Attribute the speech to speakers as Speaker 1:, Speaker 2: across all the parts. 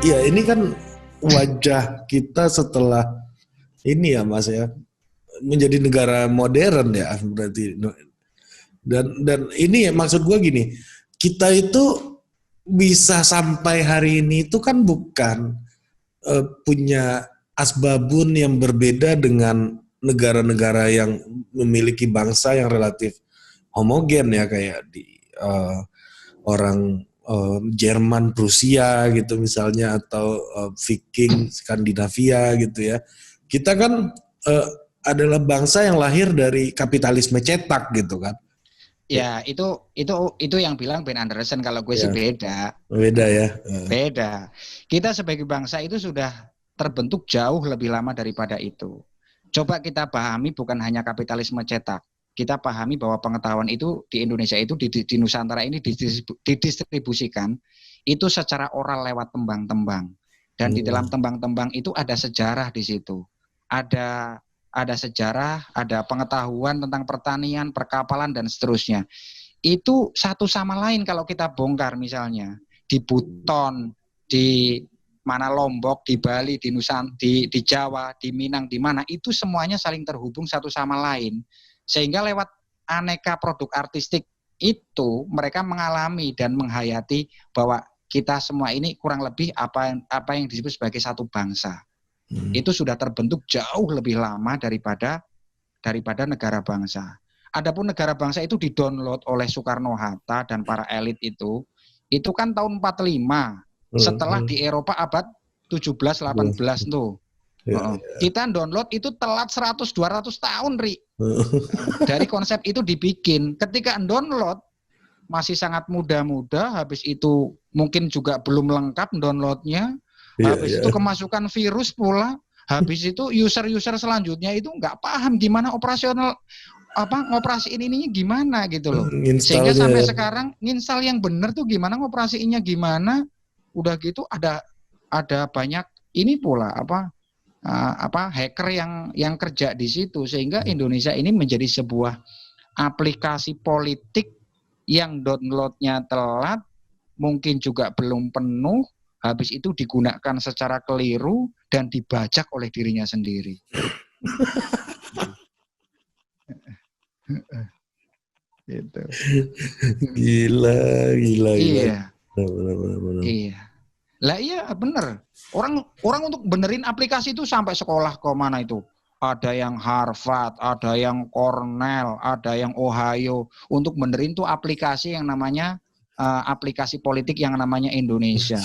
Speaker 1: Ya ini kan wajah kita setelah ini ya Mas ya, menjadi negara modern ya berarti. Dan ini ya maksud gue gini, kita itu bisa sampai hari ini itu kan bukan punya asbabun yang berbeda dengan negara-negara yang memiliki bangsa yang relatif homogen ya, kayak di orang Jerman, Prusia gitu misalnya, atau Viking, Skandinavia gitu ya. Kita kan adalah bangsa yang lahir dari kapitalisme cetak gitu kan.
Speaker 2: Ya, itu yang bilang Ben Anderson, kalau gue sih
Speaker 1: Ya,
Speaker 2: beda.
Speaker 1: beda ya.
Speaker 2: Beda. Kita sebagai bangsa itu sudah terbentuk jauh lebih lama daripada itu. Coba kita pahami bukan hanya kapitalisme cetak. Kita pahami bahwa pengetahuan itu di Indonesia itu di Nusantara ini didistribusikan itu secara oral lewat tembang-tembang. Dan di dalam tembang-tembang itu ada sejarah di situ. Ada sejarah, ada pengetahuan tentang pertanian, perkapalan, dan seterusnya. Itu satu sama lain kalau kita bongkar misalnya di Buton, di mana Lombok, di Bali, di di Jawa, di Minang, di mana, itu semuanya saling terhubung satu sama lain. Sehingga lewat aneka produk artistik itu mereka mengalami dan menghayati bahwa kita semua ini kurang lebih apa yang disebut sebagai satu bangsa. Itu sudah terbentuk jauh lebih lama daripada negara bangsa. Adapun negara bangsa itu didownload oleh Soekarno-Hatta dan para elit itu kan tahun 45, setelah di Eropa abad 17-18 tuh. Kita download itu telat 100-200 tahun, Ri. Dari konsep itu dibikin. Ketika download masih sangat muda-muda, habis itu mungkin juga belum lengkap downloadnya. Habis itu kemasukan virus pula, habis itu user-user selanjutnya itu nggak paham gimana operasional ngoperasiin ininya gimana gitu loh. Sehingga sampai sekarang nginstal yang benar tuh gimana, ngoperasiinnya gimana. Udah gitu ada banyak ini pula hacker yang kerja di situ, sehingga Indonesia ini menjadi sebuah aplikasi politik yang downloadnya telat, mungkin juga belum penuh. Habis itu digunakan secara keliru dan dibajak oleh dirinya sendiri. Gitu.
Speaker 1: Gila.
Speaker 2: Iya. Iya. Lah iya bener. Orang untuk benerin aplikasi itu sampai sekolah ke mana itu. Ada yang Harvard, ada yang Cornell, ada yang Ohio untuk benerin tuh aplikasi yang namanya aplikasi politik yang namanya Indonesia.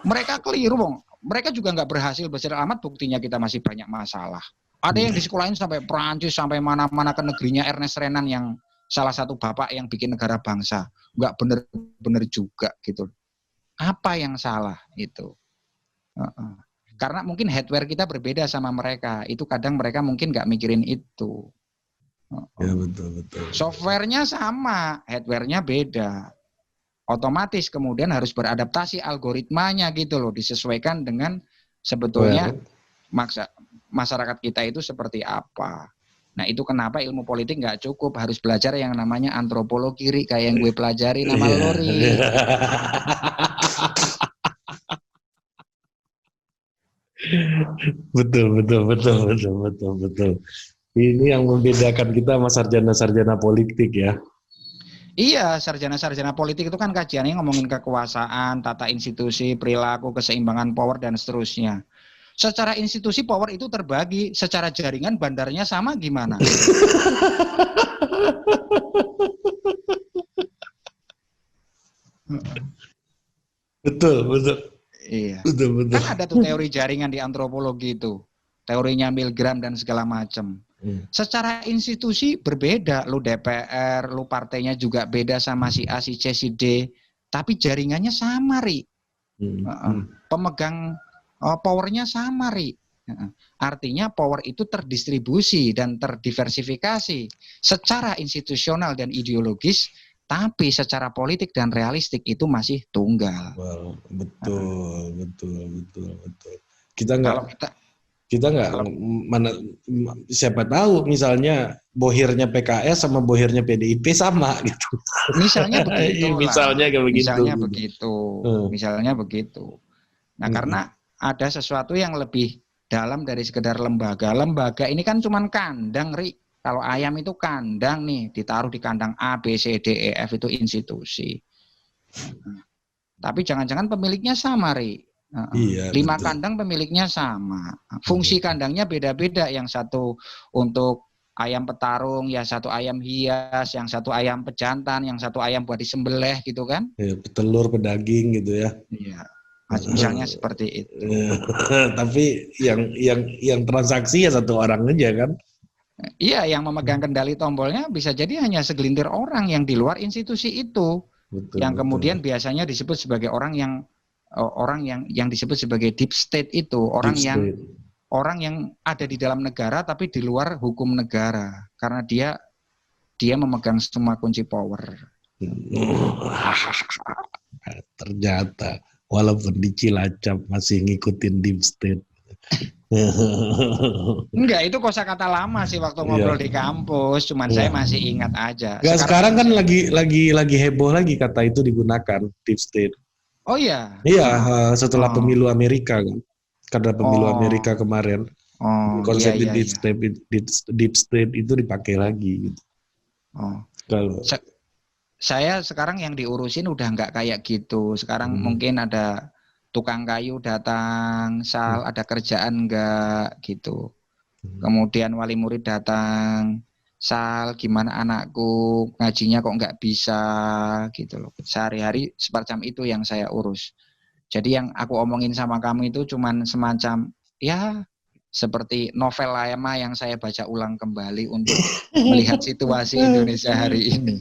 Speaker 2: Mereka keliru, Bang. Mereka juga nggak berhasil besar amat, buktinya kita masih banyak masalah. Ada yang di sekolahin sampai Perancis, sampai mana-mana ke negerinya Ernest Renan yang salah satu bapak yang bikin negara bangsa. Nggak bener-bener juga gitu. Apa yang salah itu? Karena mungkin hardware kita berbeda sama mereka. Itu kadang mereka mungkin nggak mikirin itu.
Speaker 1: Ya betul.
Speaker 2: Softwarenya sama, hardwarenya beda. Otomatis kemudian harus beradaptasi algoritmanya gitu loh, disesuaikan dengan sebetulnya masyarakat kita itu seperti apa. Nah itu kenapa ilmu politik nggak cukup, harus belajar yang namanya antropologi, Ri, kayak yang gue pelajari nama Lori.
Speaker 1: Betul. Ini yang membedakan kita sama sarjana-sarjana politik ya.
Speaker 2: Iya, sarjana-sarjana politik itu kan kajiannya ngomongin kekuasaan, tata institusi, perilaku, keseimbangan power, dan seterusnya. Secara institusi power itu terbagi, secara jaringan bandarnya sama gimana?
Speaker 1: Betul.
Speaker 2: Iya.
Speaker 1: Betul.
Speaker 2: Kan ada tuh teori jaringan di antropologi itu. Teorinya Milgram dan segala macam. Secara institusi berbeda, lu DPR, lu partainya juga beda sama si A, si C, si D, tapi jaringannya sama, Ri. Pemegang powernya sama, Ri. Artinya power itu terdistribusi dan terdiversifikasi secara institusional dan ideologis, tapi secara politik dan realistik itu masih tunggal.
Speaker 1: Betul. Kita nggak Kita nggak
Speaker 2: Kalau
Speaker 1: mana, siapa tahu misalnya bohirnya PKS sama bohirnya PDIP sama gitu.
Speaker 2: misalnya begitulah,
Speaker 1: Misalnya kayak begitu.
Speaker 2: misalnya
Speaker 1: Gitu.
Speaker 2: begitu,
Speaker 1: Hmm.
Speaker 2: misalnya begitu. Nah,
Speaker 1: Hmm.
Speaker 2: karena ada sesuatu yang lebih dalam dari sekedar lembaga. Lembaga ini kan cuman kandang, Ri. Kalau ayam itu kandang nih, ditaruh di kandang A, B, C, D, E, F itu institusi. Tapi jangan-jangan pemiliknya sama, Ri.
Speaker 1: Iya
Speaker 2: 5
Speaker 1: betul.
Speaker 2: kandang pemiliknya sama. Fungsi kandangnya beda-beda. Yang satu untuk ayam petarung, yang satu ayam hias, yang satu ayam pejantan, yang satu ayam buat disembelih gitu kan?
Speaker 1: Ya, petelur, pedaging gitu ya.
Speaker 2: Iya. Misalnya seperti itu.
Speaker 1: Tapi yang transaksi ya satu orang aja kan.
Speaker 2: Iya, yang memegang kendali tombolnya bisa jadi hanya segelintir orang yang di luar institusi itu,
Speaker 1: Betul,
Speaker 2: yang
Speaker 1: betul.
Speaker 2: kemudian biasanya disebut sebagai orang yang disebut sebagai deep state itu,
Speaker 1: Deep state.
Speaker 2: orang yang ada di dalam negara tapi di luar hukum negara, karena dia memegang semua kunci power.
Speaker 1: Ternyata walaupun di Cilacap masih ngikutin deep state.
Speaker 2: Enggak, itu kosakata lama sih waktu ngobrol
Speaker 1: Iya.
Speaker 2: di kampus, cuman saya
Speaker 1: Iya.
Speaker 2: masih ingat aja.
Speaker 1: Nggak, sekarang
Speaker 2: Sekarang
Speaker 1: kan lagi heboh lagi kata itu digunakan deep state.
Speaker 2: oh iya.
Speaker 1: Iya, setelah
Speaker 2: Oh.
Speaker 1: pemilu Amerika kan. Karena pemilu Amerika
Speaker 2: Oh.
Speaker 1: kemarin,
Speaker 2: Oh, iya
Speaker 1: konsep
Speaker 2: iya
Speaker 1: deep
Speaker 2: iya.
Speaker 1: state, deep state itu dipakai lagi gitu.
Speaker 2: Oh.
Speaker 1: Kalau
Speaker 2: Saya sekarang yang diurusin udah nggak kayak gitu. Sekarang mungkin ada tukang kayu datang, Sal, ada kerjaan nggak gitu. Kemudian wali murid datang, Sal, gimana anakku, ngajinya kok nggak bisa gitu loh. Sehari-hari semacam itu yang saya urus. Jadi yang aku omongin sama kamu itu cuman semacam ya seperti novel lama yang saya baca ulang kembali untuk melihat situasi Indonesia hari ini.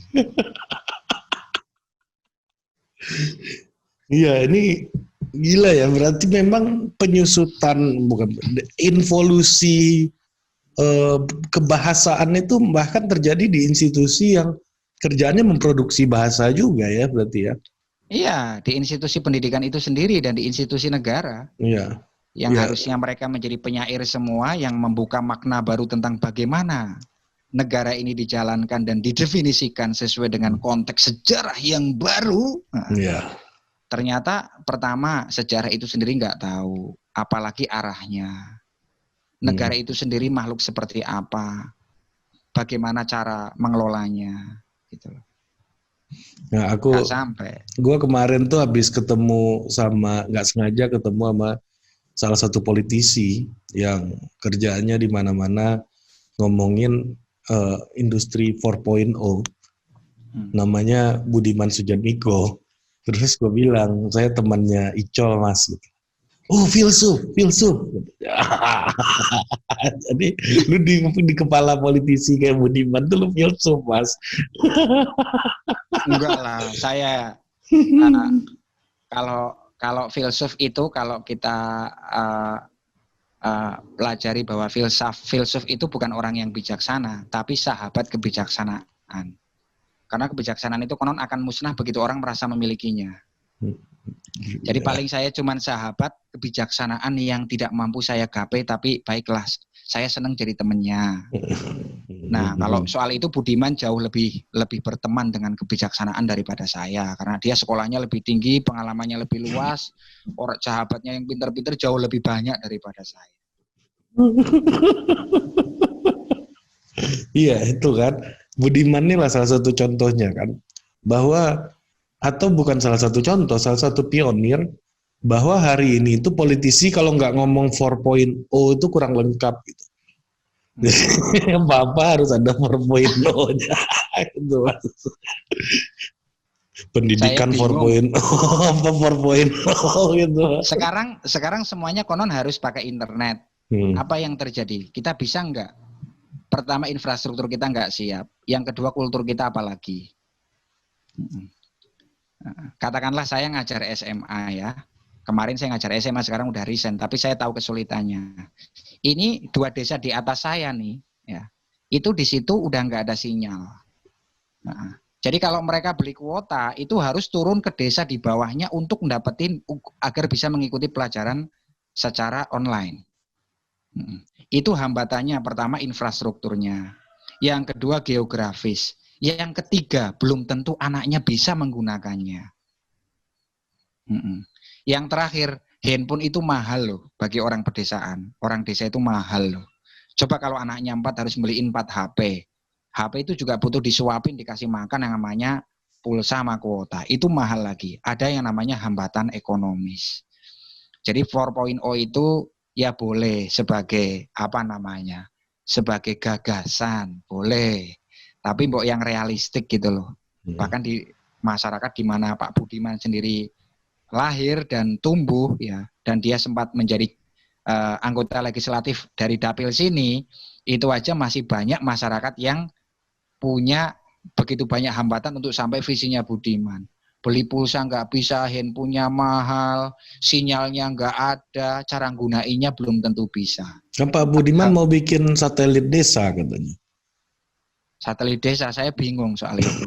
Speaker 1: iya, ini gila ya, berarti memang penyusutan, bukan involusi kebahasaan itu bahkan terjadi di institusi yang kerjaannya memproduksi bahasa juga ya, berarti ya.
Speaker 2: Iya, di institusi pendidikan itu sendiri dan di institusi negara
Speaker 1: Iya.
Speaker 2: yang
Speaker 1: Iya.
Speaker 2: harusnya mereka menjadi penyair semua yang membuka makna baru tentang bagaimana negara ini dijalankan dan didefinisikan sesuai dengan konteks sejarah yang baru. Nah,
Speaker 1: Iya.
Speaker 2: ternyata pertama sejarah itu sendiri nggak tahu, apalagi arahnya. Negara itu sendiri makhluk seperti apa, bagaimana cara mengelolanya, gitu.
Speaker 1: Nah,
Speaker 2: Nggak sampai.
Speaker 1: gue kemarin tuh habis ketemu sama, nggak sengaja ketemu sama salah satu politisi yang kerjaannya di mana-mana ngomongin industri 4.0, namanya Budiman Sujatmiko. Terus gue bilang, saya temannya Icol mas. Oh filsuf. Jadi lu di kepala politisi kayak Budiman tuh lu filsuf mas.
Speaker 2: Enggak lah, saya kalau filsuf itu kalau kita pelajari bahwa filsuf itu bukan orang yang bijaksana, tapi sahabat kebijaksanaan. Karena kebijaksanaan itu konon akan musnah begitu orang merasa memilikinya. Jadi paling saya cuman sahabat kebijaksanaan yang tidak mampu saya gapai, tapi baiklah saya senang jadi temennya. Nah kalau soal itu Budiman jauh lebih berteman dengan kebijaksanaan daripada saya, karena dia sekolahnya lebih tinggi, pengalamannya lebih luas, orang sahabatnya yang pintar-pintar jauh lebih banyak daripada saya.
Speaker 1: Iya itu kan, Budiman ini lah salah satu contohnya kan, bahwa atau bukan salah satu contoh, salah satu pionir bahwa hari ini itu politisi kalau nggak ngomong 4.0 itu kurang lengkap gitu. Apa harus ada 4.0-nya gitu. Pendidikan 4.0 apa 4.0 gitu.
Speaker 2: Sekarang semuanya konon harus pakai internet. Apa yang terjadi? Kita bisa nggak? Pertama infrastruktur kita nggak siap. Yang kedua kultur kita apalagi. Katakanlah saya ngajar SMA ya. Kemarin saya ngajar SMA, sekarang udah resign, tapi saya tahu kesulitannya. Ini 2 desa di atas saya nih, ya. Itu di situ udah nggak ada sinyal. Jadi kalau mereka beli kuota, itu harus turun ke desa di bawahnya untuk mendapatkan agar bisa mengikuti pelajaran secara online. Itu hambatannya, pertama infrastrukturnya, yang kedua geografis, yang ketiga belum tentu anaknya bisa menggunakannya. Yang terakhir, handphone itu mahal loh bagi orang pedesaan. Orang desa itu mahal loh. Coba kalau anaknya 4 harus beliin 4 HP. HP itu juga butuh disuapin, dikasih makan yang namanya pulsa sama kuota. Itu mahal lagi. Ada yang namanya hambatan ekonomis. Jadi 4.0 itu ya boleh sebagai apa namanya? Sebagai gagasan, boleh. Tapi mbok yang realistik gitu loh. Bahkan di masyarakat di mana Pak Budiman sendiri lahir dan tumbuh ya, dan dia sempat menjadi anggota legislatif dari dapil sini, itu aja masih banyak masyarakat yang punya begitu banyak hambatan untuk sampai visinya Budiman. Beli pulsa nggak bisa, handphonenya mahal, sinyalnya nggak ada, cara gunainnya belum tentu bisa.
Speaker 1: Kan Pak Budiman mau bikin satelit desa katanya.
Speaker 2: Satelit desa, saya bingung soal itu.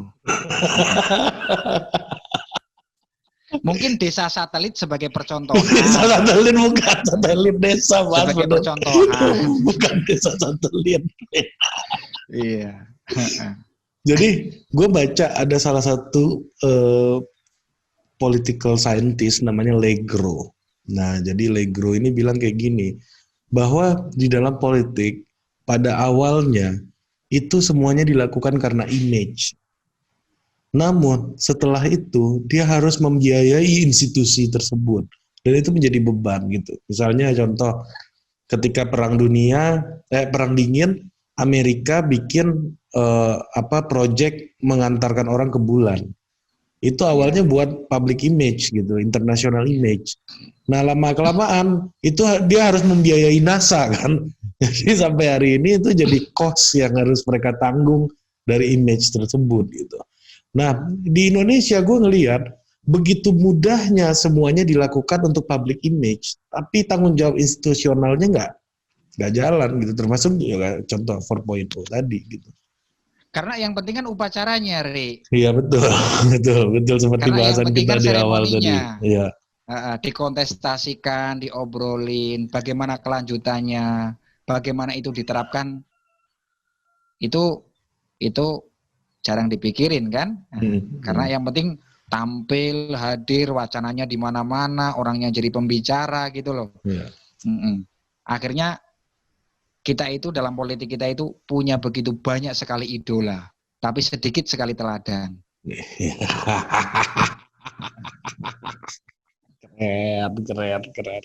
Speaker 2: Mungkin desa satelit sebagai percontohan.
Speaker 1: Desa satelit bukan satelit desa, Mas.
Speaker 2: Sebagai percontohan.
Speaker 1: Bukan desa satelit.
Speaker 2: Iya.
Speaker 1: Jadi gue baca ada salah satu political scientist namanya Legro. Nah, jadi Legro ini bilang kayak gini, bahwa di dalam politik pada awalnya itu semuanya dilakukan karena image. Namun setelah itu dia harus membiayai institusi tersebut dan itu menjadi beban gitu. Misalnya contoh ketika perang dingin, Amerika bikin project mengantarkan orang ke bulan. Itu awalnya buat public image gitu, international image. Nah lama-kelamaan itu dia harus membiayai NASA kan. Jadi sampai hari ini itu jadi cost yang harus mereka tanggung dari image tersebut gitu. Nah, di Indonesia gue ngelihat begitu mudahnya semuanya dilakukan untuk public image, tapi tanggung jawab institusionalnya nggak jalan gitu, termasuk ya, contoh 4.0 tadi gitu.
Speaker 2: Karena yang penting kan upacaranya, Ri.
Speaker 1: Iya betul, betul seperti bahasan kita di awal tadi. Iya.
Speaker 2: Dikontestasikan, diobrolin, bagaimana kelanjutannya, bagaimana itu diterapkan, itu jarang dipikirin kan, karena yang penting tampil, hadir, wacananya di mana-mana, orangnya jadi pembicara gitu loh. Akhirnya kita itu dalam politik kita itu punya begitu banyak sekali idola, tapi sedikit sekali teladan. Keren.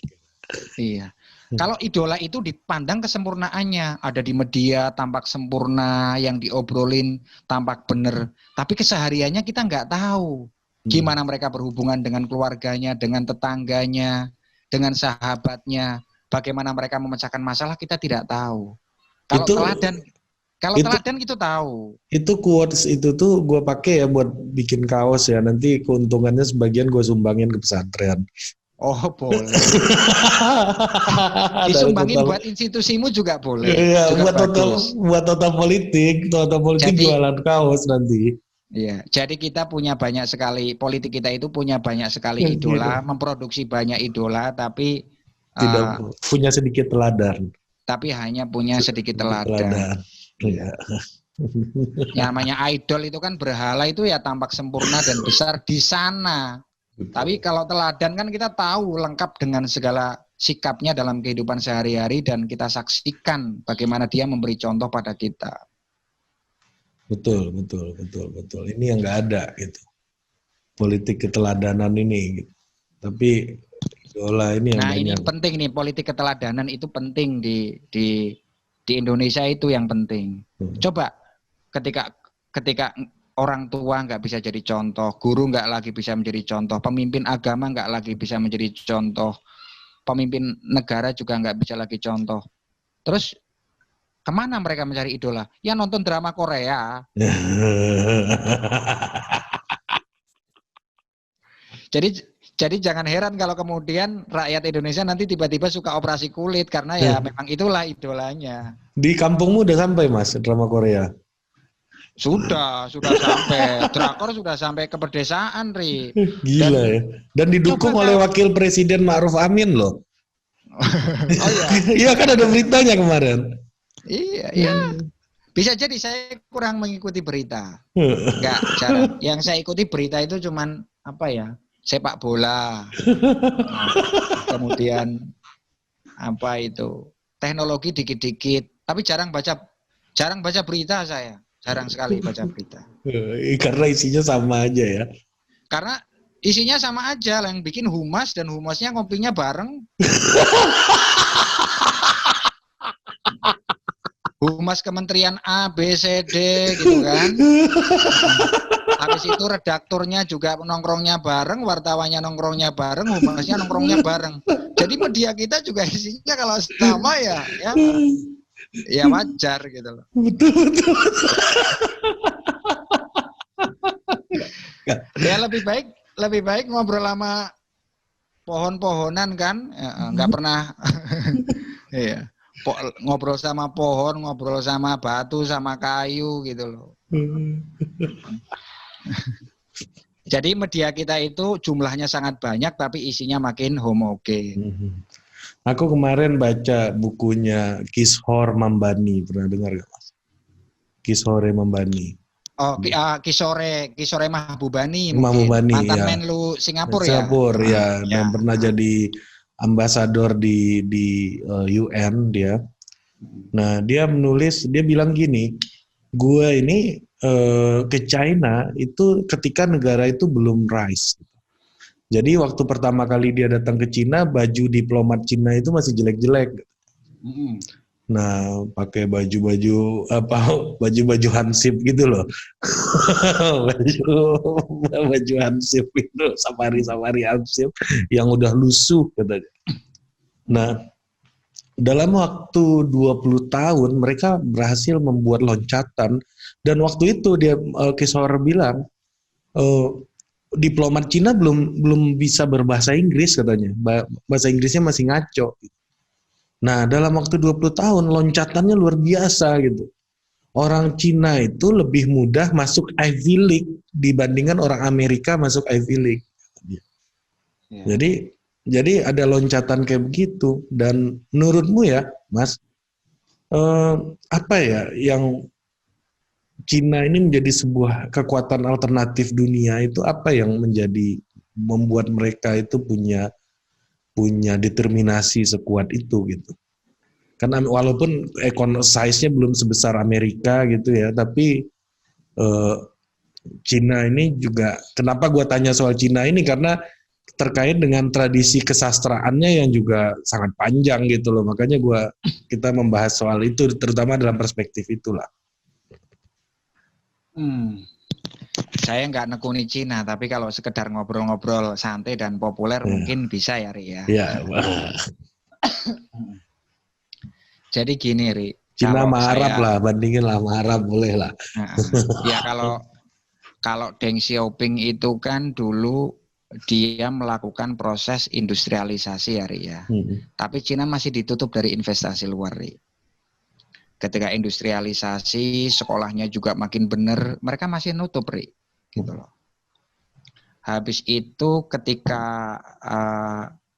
Speaker 2: Iya. Kalau idola itu dipandang kesempurnaannya, ada di media tampak sempurna, yang diobrolin tampak benar, tapi kesehariannya kita nggak tahu gimana mereka berhubungan dengan keluarganya, dengan tetangganya, dengan sahabatnya, bagaimana mereka memecahkan masalah kita tidak tahu. Kalau teladan itu tahu.
Speaker 1: Itu quotes itu tuh gue pakai ya buat bikin kaos ya, nanti keuntungannya sebagian gue sumbangin ke pesantren.
Speaker 2: Oh boleh. Disumbangin buat institusimu juga boleh.
Speaker 1: Iya,
Speaker 2: juga
Speaker 1: buat total politik jadi, jualan kaos nanti.
Speaker 2: Iya, jadi kita punya banyak sekali, politik kita itu punya banyak sekali idola, memproduksi banyak idola, tapi
Speaker 1: tidak punya sedikit teladan.
Speaker 2: Tapi hanya punya sedikit teladan.
Speaker 1: Iya.
Speaker 2: Yang namanya idol itu kan berhala itu ya tampak sempurna dan besar di sana. Betul. Tapi kalau teladan kan kita tahu lengkap dengan segala sikapnya dalam kehidupan sehari-hari dan kita saksikan bagaimana dia memberi contoh pada kita. Betul.
Speaker 1: Ini yang nggak ada gitu. Politik keteladanan ini gitu. Tapi idola ini yang banyak.
Speaker 2: Ini penting nih, politik keteladanan itu penting di Indonesia, itu yang penting. Coba ketika orang tua nggak bisa jadi contoh, guru nggak lagi bisa menjadi contoh, pemimpin agama nggak lagi bisa menjadi contoh, pemimpin negara juga nggak bisa lagi contoh. Terus kemana mereka mencari idola? Ya nonton drama Korea. Jadi jangan heran kalau kemudian rakyat Indonesia nanti tiba-tiba suka operasi kulit karena ya memang itulah idolanya.
Speaker 1: Di kampungmu udah sampai Mas drama Korea?
Speaker 2: Sudah sampai. Drakor sudah sampai ke pedesaan, Ri.
Speaker 1: Gila ya. Dan didukung oleh Wakil Presiden Ma'ruf Amin loh.
Speaker 2: Oh ya,
Speaker 1: Iya kan ada beritanya kemarin.
Speaker 2: iya, iya. Bisa jadi saya kurang mengikuti berita. Enggak, jarang. Yang saya ikuti berita itu cuman apa ya? Sepak bola. Kemudian apa itu? Teknologi dikit-dikit. Tapi jarang baca berita saya. Jarang sekali baca berita.
Speaker 1: Karena isinya sama aja ya.
Speaker 2: Karena isinya sama aja, yang bikin humas dan humasnya ngopinya bareng. Humas Kementerian A, B, C, D gitu kan. Habis itu redakturnya juga nongkrongnya bareng, wartawannya nongkrongnya bareng, humasnya nongkrongnya bareng. Jadi media kita juga isinya kalau sama ya wajar gitu loh.
Speaker 1: Betul betul.
Speaker 2: Ya lebih baik ngobrol sama pohon-pohonan kan, nggak pernah iya. Ngobrol sama pohon, ngobrol sama batu, sama kayu gitu loh. Jadi media kita itu jumlahnya sangat banyak tapi isinya makin homogen.
Speaker 1: Aku kemarin baca bukunya Kishore Mambani, pernah dengar gak Mas? Kishore Mambani.
Speaker 2: Oh, Kisore Mahbubani mungkin.
Speaker 1: Mahbubani
Speaker 2: Mantan
Speaker 1: ya.
Speaker 2: Menlu Singapura ya.
Speaker 1: Singapura ya, dan
Speaker 2: ya.
Speaker 1: pernah jadi ambasador di UN dia. Nah, dia bilang gini, gue ini ke China itu ketika negara itu belum rise. Jadi waktu pertama kali dia datang ke Cina, baju diplomat Cina itu masih jelek-jelek. Nah, pakai baju hansip gitu loh. baju hansip itu, safari hansip yang udah lusuh katanya. Nah, dalam waktu 20 tahun mereka berhasil membuat loncatan, dan waktu itu dia Kishore bilang diplomat Cina belum bisa berbahasa Inggris katanya. Bahasa Inggrisnya masih ngaco. Nah, dalam waktu 20 tahun loncatannya luar biasa gitu. Orang Cina itu lebih mudah masuk Ivy League dibandingkan orang Amerika masuk Ivy League. Ya. Jadi ada loncatan kayak begitu. Dan menurutmu ya, Mas, apa ya yang Cina ini menjadi sebuah kekuatan alternatif dunia itu, apa yang membuat mereka itu punya determinasi sekuat itu gitu. Karena walaupun size-nya belum sebesar Amerika gitu ya, tapi Cina ini juga, kenapa gue tanya soal Cina ini, karena terkait dengan tradisi kesastraannya yang juga sangat panjang gitu loh. Makanya kita membahas soal itu terutama dalam perspektif itulah.
Speaker 2: Saya nggak nekuni Cina, tapi kalau sekedar ngobrol-ngobrol santai dan populer mungkin bisa ya, Ri ya.
Speaker 1: Iya.
Speaker 2: Jadi gini, Ri.
Speaker 1: Cina sama Arab lah, bandingin lah sama Arab, boleh lah.
Speaker 2: Ya kalau Deng Xiaoping itu kan dulu dia melakukan proses industrialisasi ya, Ri ya. Tapi Cina masih ditutup dari investasi luar, Ri. Ketika industrialisasi, sekolahnya juga makin benar, mereka masih nutup, Ri. Gitu loh. Habis itu ketika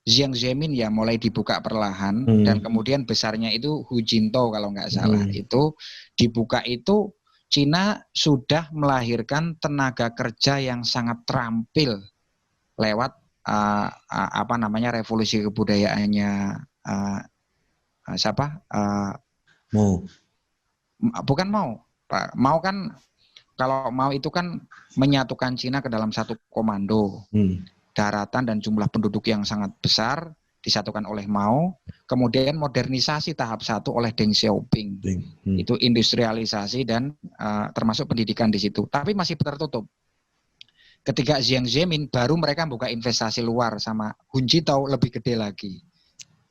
Speaker 2: Jiang Zemin ya mulai dibuka perlahan, dan kemudian besarnya itu Hu Jintao kalau nggak salah, itu dibuka itu Cina sudah melahirkan tenaga kerja yang sangat terampil lewat revolusi kebudayaannya bukan mau kan, kalau mau itu kan menyatukan Cina ke dalam satu komando, daratan dan jumlah penduduk yang sangat besar disatukan oleh Mao, kemudian modernisasi tahap 1 oleh Deng Xiaoping, itu industrialisasi dan termasuk pendidikan di situ, tapi masih tertutup. Ketika Jiang Zemin baru mereka buka investasi luar sama Hu Jintao lebih gede lagi.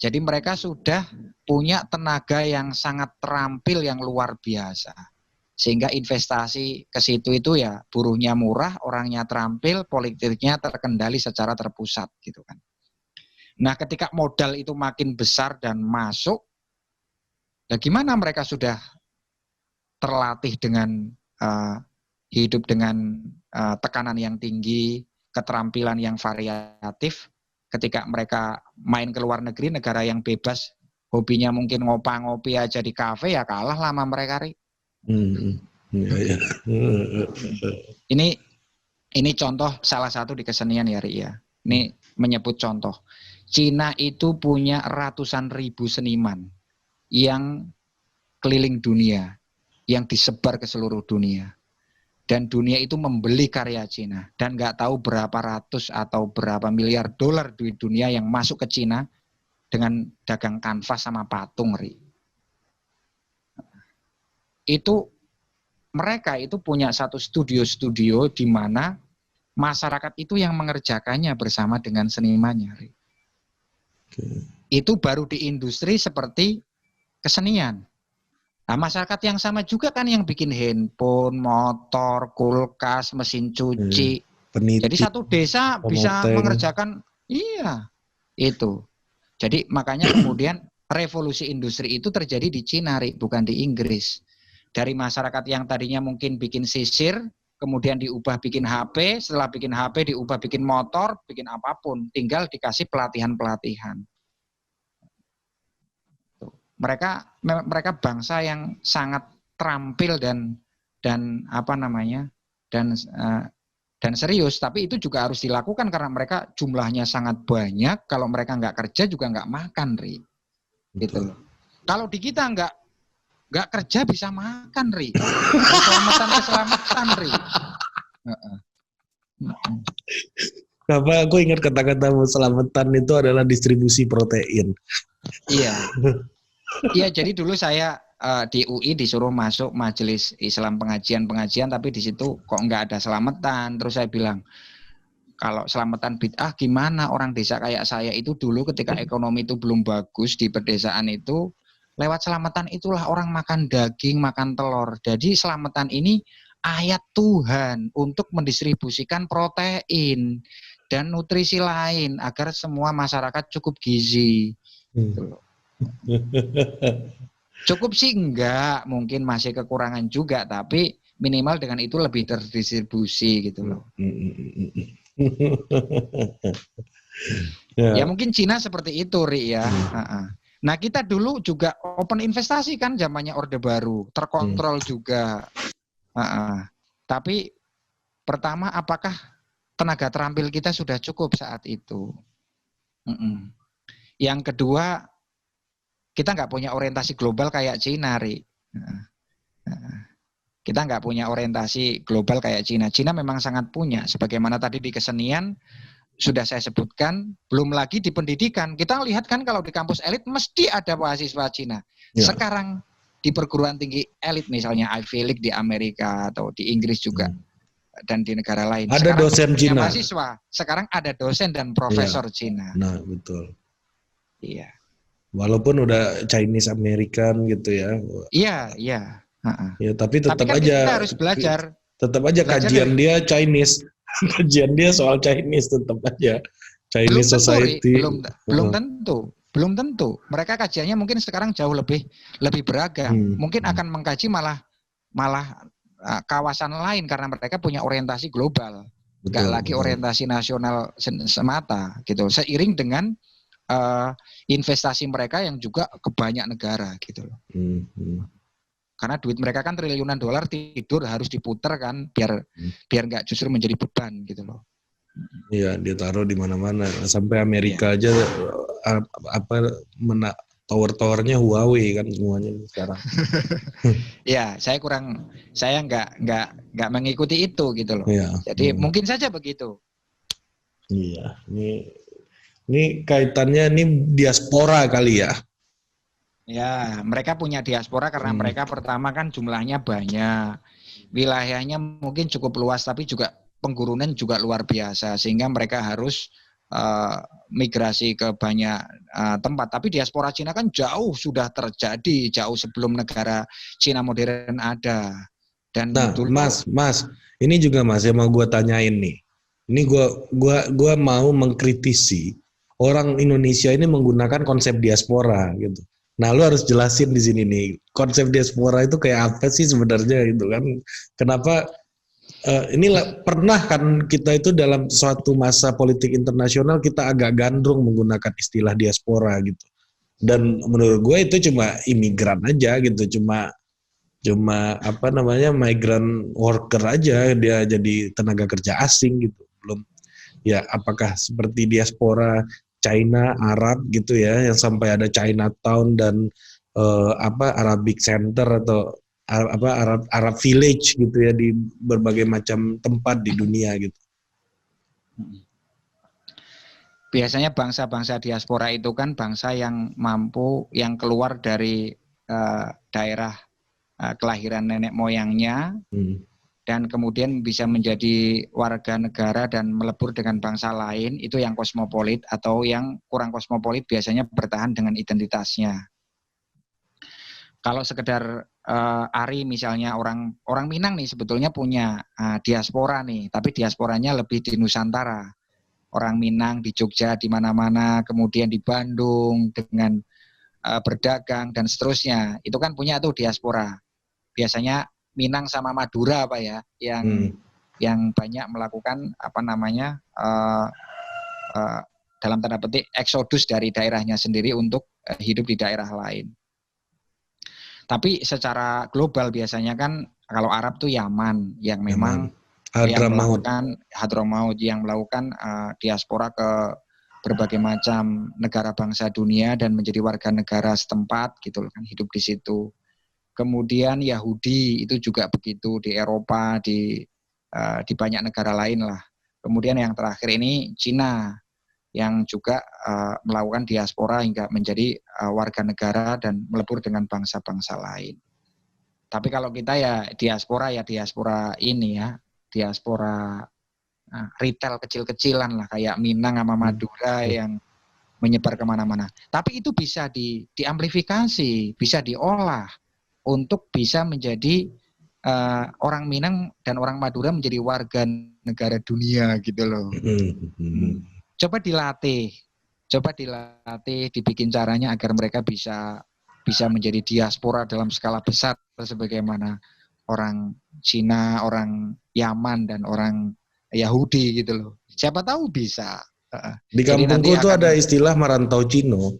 Speaker 2: Jadi mereka sudah punya tenaga yang sangat terampil yang luar biasa. Sehingga investasi ke situ itu ya buruhnya murah, orangnya terampil, politiknya terkendali secara terpusat gitu kan. Nah, ketika modal itu makin besar dan masuk, bagaimana mereka sudah terlatih dengan hidup dengan tekanan yang tinggi, keterampilan yang variatif, ketika mereka main ke luar negeri, negara yang bebas, hobinya mungkin ngopi aja di kafe, ya kalah lama mereka, Ri.
Speaker 1: Ya.
Speaker 2: Ini contoh salah satu di kesenian ya, Ri ya. Ini menyebut contoh. Cina itu punya ratusan ribu seniman yang keliling dunia, yang disebar ke seluruh dunia. Dan dunia itu membeli karya Cina. Dan nggak tahu berapa ratus atau berapa miliar dolar duit dunia yang masuk ke Cina dengan dagang kanvas sama patung, Ri. Itu mereka itu punya satu studio-studio di mana masyarakat itu yang mengerjakannya bersama dengan senimannya, Ri. Itu baru di industri seperti kesenian. Nah, masyarakat yang sama juga kan yang bikin handphone, motor, kulkas, mesin cuci.
Speaker 1: Peniti,
Speaker 2: jadi satu desa bisa mengerjakan, iya, itu. Jadi makanya kemudian revolusi industri itu terjadi di Cina, Ri, bukan di Inggris. Dari masyarakat yang tadinya mungkin bikin sisir, kemudian diubah bikin HP, setelah bikin HP diubah bikin motor, bikin apapun, tinggal dikasih pelatihan-pelatihan. Mereka bangsa yang sangat terampil dan apa namanya dan serius, tapi itu juga harus dilakukan karena mereka jumlahnya sangat banyak. Kalau mereka nggak kerja juga nggak makan, Ri. Gitu. Kalau di kita nggak kerja bisa makan, Ri. Keselamatan, Ri.
Speaker 1: Apa aku ingat kata-kata selamatan itu adalah distribusi protein.
Speaker 2: Iya. Iya, jadi dulu saya di UI disuruh masuk majelis Islam pengajian, tapi di situ kok nggak ada selamatan. Terus saya bilang, kalau selamatan bid'ah gimana, orang desa kayak saya itu dulu ketika ekonomi itu belum bagus di pedesaan itu, lewat selamatan itulah orang makan daging, makan telur. Jadi selamatan ini ayat Tuhan untuk mendistribusikan protein dan nutrisi lain agar semua masyarakat cukup gizi. Cukup sih enggak, mungkin masih kekurangan juga, tapi minimal dengan itu lebih terdistribusi gitu loh. Ya mungkin Cina seperti itu, Ri, ya. Nah kita dulu juga open investasi kan zamannya Orde Baru, terkontrol juga. Tapi pertama, apakah tenaga terampil kita sudah cukup saat itu? Yang kedua, kita nggak punya orientasi global kayak Cina, Ri. Kita nggak punya orientasi global kayak Cina. Cina memang sangat punya, sebagaimana tadi di kesenian sudah saya sebutkan, belum lagi di pendidikan. Kita lihat kan kalau di kampus elit mesti ada mahasiswa Cina. Ya. Sekarang di perguruan tinggi elit misalnya Ivy League di Amerika atau di Inggris juga dan di negara lain.
Speaker 1: Ada sekarang dosen Cina.
Speaker 2: Mahasiswa. Sekarang ada dosen dan profesor Cina.
Speaker 1: Nah, betul.
Speaker 2: Iya.
Speaker 1: Walaupun udah Chinese American gitu ya.
Speaker 2: Iya.
Speaker 1: Ya, tapi tetap
Speaker 2: kan
Speaker 1: aja
Speaker 2: kita harus belajar.
Speaker 1: Tetap aja kajian dia Chinese. Kajian dia soal Chinese tetap aja. Chinese society.
Speaker 2: Belum tentu. Mereka kajiannya mungkin sekarang jauh lebih beragam. Mungkin akan mengkaji malah kawasan lain karena mereka punya orientasi global. Enggak lagi orientasi nasional semata gitu. Seiring dengan investasi mereka yang juga ke banyak negara gitu loh. Karena duit mereka kan triliunan dolar tidur harus diputer kan biar nggak justru menjadi beban gitu loh.
Speaker 1: Iya, dia taruh di mana-mana sampai Amerika aja tower-towernya Huawei kan semuanya sekarang.
Speaker 2: Ya, saya nggak mengikuti itu gitu loh. Ya. Jadi mungkin saja begitu.
Speaker 1: Iya, ini kaitannya diaspora kali ya.
Speaker 2: Ya, mereka punya diaspora karena mereka pertama kan jumlahnya banyak. Wilayahnya mungkin cukup luas tapi juga penggurunan juga luar biasa sehingga mereka harus migrasi ke banyak tempat. Tapi diaspora Cina kan jauh sudah terjadi, jauh sebelum negara Cina modern ada. Dan dulu,
Speaker 1: Mas, ini juga Mas yang mau gue tanyain nih. Ini gua mau mengkritisi orang Indonesia ini menggunakan konsep diaspora gitu. Nah, lu harus jelasin di sini nih, konsep diaspora itu kayak apa sih sebenarnya gitu kan? Kenapa inilah pernah kan kita itu dalam suatu masa politik internasional kita agak gandrung menggunakan istilah diaspora gitu. Dan menurut gue itu cuma imigran aja gitu, cuma cuma apa namanya migrant worker aja, dia jadi tenaga kerja asing gitu. Belum ya apakah seperti diaspora China, Arab gitu ya yang sampai ada Chinatown dan apa Arabic Center atau apa Arab Village gitu ya di berbagai macam tempat di dunia gitu.
Speaker 2: Biasanya bangsa-bangsa diaspora itu kan bangsa yang mampu, yang keluar dari daerah kelahiran nenek moyangnya, dan kemudian bisa menjadi warga negara dan melebur dengan bangsa lain, itu yang kosmopolit. Atau yang kurang kosmopolit biasanya bertahan dengan identitasnya. Kalau sekedar Ari misalnya orang Minang nih sebetulnya punya diaspora nih, tapi diasporanya lebih di Nusantara. Orang Minang di Jogja, di mana-mana, kemudian di Bandung dengan berdagang dan seterusnya. Itu kan punya tuh diaspora. Biasanya Minang sama Madura Pak ya, yang banyak melakukan apa namanya dalam tanda petik eksodus dari daerahnya sendiri untuk hidup di daerah lain. Tapi secara global biasanya kan kalau Arab tuh Yaman yang memang yang melakukan Hadramaut, yang melakukan diaspora ke berbagai macam negara bangsa dunia dan menjadi warga negara setempat gitu kan, hidup di situ. Kemudian Yahudi itu juga begitu di Eropa, di banyak negara lain lah. Kemudian yang terakhir ini Cina yang juga melakukan diaspora hingga menjadi warga negara dan melebur dengan bangsa-bangsa lain. Tapi kalau kita ya diaspora ini ya, diaspora retail kecil-kecilan lah kayak Minang sama Madura yang menyebar kemana-mana. Tapi itu bisa diamplifikasi, bisa diolah untuk bisa menjadi orang Minang dan orang Madura menjadi warga negara dunia gitu loh. Coba dilatih, dibikin caranya agar mereka bisa menjadi diaspora dalam skala besar sebagaimana orang Cina, orang Yaman dan orang Yahudi gitu loh. Siapa tahu bisa.
Speaker 1: Di kampungku tuh ada istilah merantau Cino,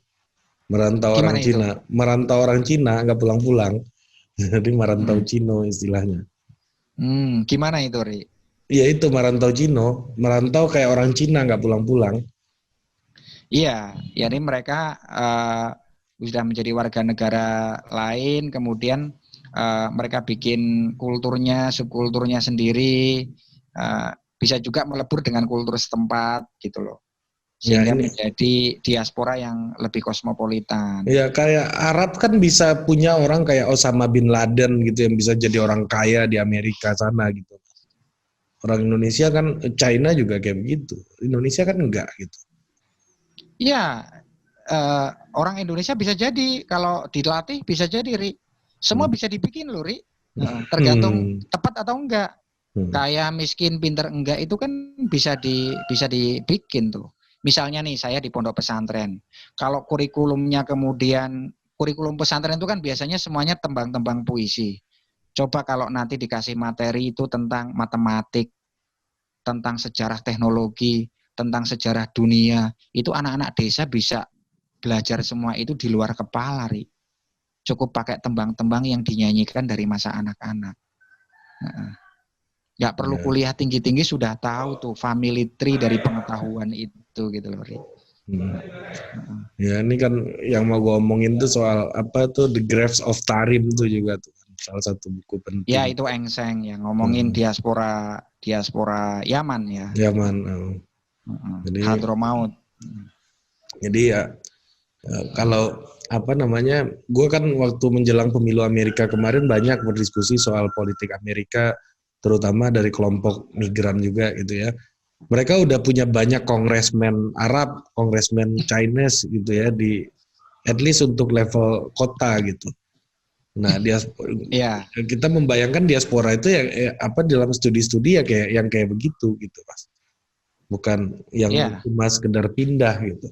Speaker 1: merantau orang Cina, merantau orang Cina nggak pulang-pulang, jadi merantau Cino istilahnya.
Speaker 2: Gimana itu, Ri?
Speaker 1: Iya itu merantau Cino, merantau kayak orang Cina nggak pulang-pulang.
Speaker 2: Iya, jadi mereka sudah menjadi warga negara lain, kemudian mereka bikin kulturnya, subkulturnya sendiri, bisa juga melebur dengan kultur setempat gitu loh, sehingga menjadi diaspora yang lebih kosmopolitan.
Speaker 1: Ya kayak Arab kan bisa punya orang kayak Osama bin Laden gitu yang bisa jadi orang kaya di Amerika sana gitu. Orang Indonesia kan, China juga kayak begitu. Indonesia kan enggak gitu.
Speaker 2: Iya, orang Indonesia bisa jadi kalau dilatih bisa jadi, Ri. Semua bisa dibikin loh, Ri. Tergantung tepat atau enggak. Kayak miskin, pinter enggak itu kan bisa dibikin tuh. Misalnya nih saya di pondok pesantren. Kalau kurikulumnya kemudian kurikulum pesantren itu kan biasanya semuanya tembang-tembang puisi. Coba kalau nanti dikasih materi itu tentang matematik, tentang sejarah teknologi, tentang sejarah dunia, itu anak-anak desa bisa belajar semua itu di luar kepala, Ri. Cukup pakai tembang-tembang yang dinyanyikan dari masa anak-anak. Nggak perlu kuliah tinggi-tinggi sudah tahu tuh family tree dari pengetahuan itu gitu loh, Ri.
Speaker 1: Ya ini kan yang mau gue omongin tuh soal apa tuh The Graves of Tarim tuh juga tuh salah satu buku penting.
Speaker 2: Ya itu Engseng yang ngomongin diaspora Yaman ya.
Speaker 1: Yaman.
Speaker 2: Jadi Hadramaut.
Speaker 1: Jadi ya kalau apa namanya, gue kan waktu menjelang pemilu Amerika kemarin banyak berdiskusi soal politik Amerika, terutama dari kelompok migran juga gitu ya. Mereka udah punya banyak kongresmen Arab, kongresmen Chinese gitu ya di at least untuk level kota gitu. Nah, kita membayangkan diaspora itu ya apa dalam studi-studi ya kayak yang kayak begitu gitu, Mas. Bukan yang cuma sekedar pindah gitu.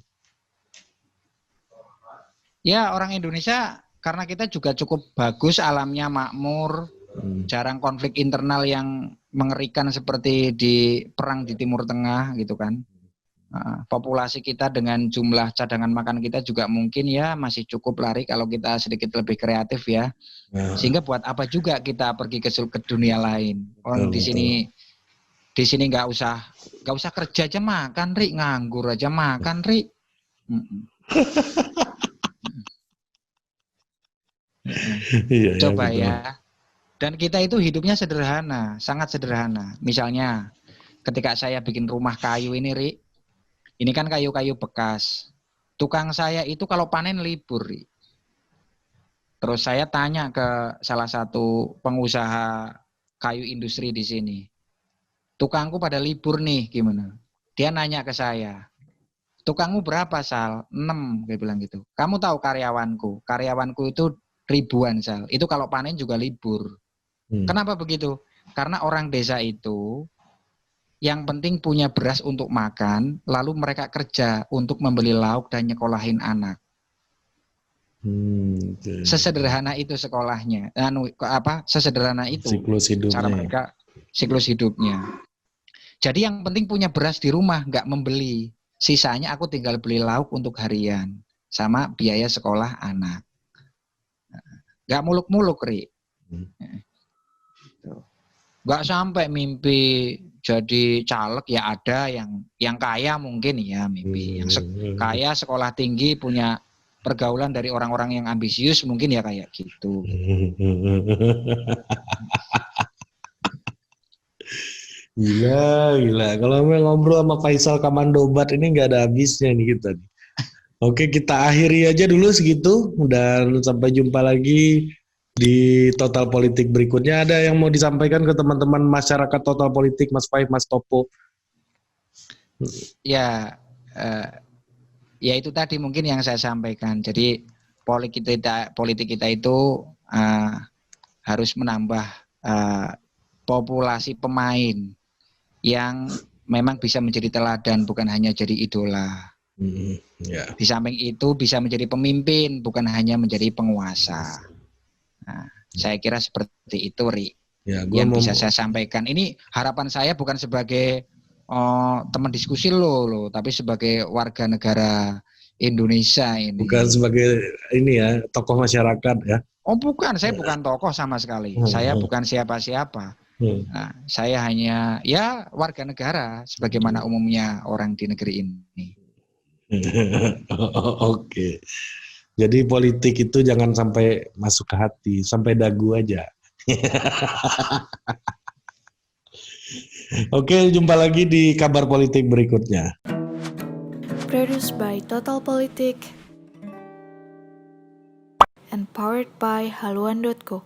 Speaker 2: Ya, orang Indonesia karena kita juga cukup bagus alamnya makmur, jarang konflik internal yang mengerikan seperti di perang di Timur Tengah gitu kan. Populasi kita dengan jumlah cadangan makan kita juga mungkin ya masih cukup lari kalau kita sedikit lebih kreatif ya. Sehingga buat apa juga kita pergi ke dunia lain. Orang di sini nggak usah kerja aja makan, Ri, nganggur aja makan, Ri. Coba ya. Dan kita itu hidupnya sederhana, sangat sederhana. Misalnya ketika saya bikin rumah kayu ini, Ri, ini kan kayu-kayu bekas. Tukang saya itu kalau panen libur, Ri. Terus saya tanya ke salah satu pengusaha kayu industri di sini. Tukangku pada libur nih, gimana? Dia nanya ke saya. Tukangmu berapa, Sal? 6, dia bilang gitu. Kamu tahu karyawanku? Karyawanku itu ribuan, Sal. Itu kalau panen juga libur. Kenapa begitu? Karena orang desa itu yang penting punya beras untuk makan, lalu mereka kerja untuk membeli lauk dan nyekolahin anak. Sesederhana itu sekolahnya. Sesederhana itu
Speaker 1: siklus hidupnya.
Speaker 2: Cara mereka siklus hidupnya. Jadi yang penting punya beras di rumah, nggak membeli. Sisanya aku tinggal beli lauk untuk harian sama biaya sekolah anak. Nggak muluk-muluk, Ri. Nggak sampai mimpi jadi caleg, ya ada yang kaya mungkin ya mimpi. Yang kaya sekolah tinggi punya pergaulan dari orang-orang yang ambisius mungkin ya kayak gitu.
Speaker 1: Gila. Kalau ngobrol sama Faisal Kamandobat ini nggak ada habisnya nih kita. Oke, kita akhiri aja dulu segitu dan sampai jumpa lagi di Total Politik berikutnya. Ada yang mau disampaikan ke teman-teman masyarakat Total Politik, Mas Faik, Mas Topo?
Speaker 2: Ya itu tadi mungkin yang saya sampaikan. Jadi politik kita itu harus menambah populasi pemain yang memang bisa menjadi teladan, bukan hanya jadi idola. Di samping itu bisa menjadi pemimpin, bukan hanya menjadi penguasa. Nah, saya kira seperti itu, Ri, yang bisa saya sampaikan. Ini harapan saya bukan sebagai teman diskusi lo, tapi sebagai warga negara Indonesia ini.
Speaker 1: Bukan sebagai ini ya, tokoh masyarakat ya.
Speaker 2: Oh bukan, saya bukan tokoh sama sekali. Saya bukan siapa-siapa. Nah, saya hanya ya warga negara sebagaimana umumnya orang di negeri ini.
Speaker 1: Oke. Jadi politik itu jangan sampai masuk ke hati, sampai dagu aja. Oke, jumpa lagi di kabar politik berikutnya.
Speaker 3: Produced by Total Politik and powered by haluan.co.